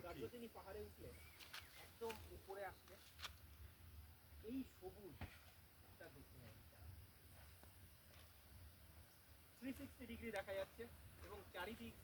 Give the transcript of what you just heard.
দার্জিলিং পাহাড়ে উঠলে একদম উপরে আসলে এই সবুজটা দেখতে নেই, 360 ডিগ্রি দেখা যাচ্ছে এবং চারিদিক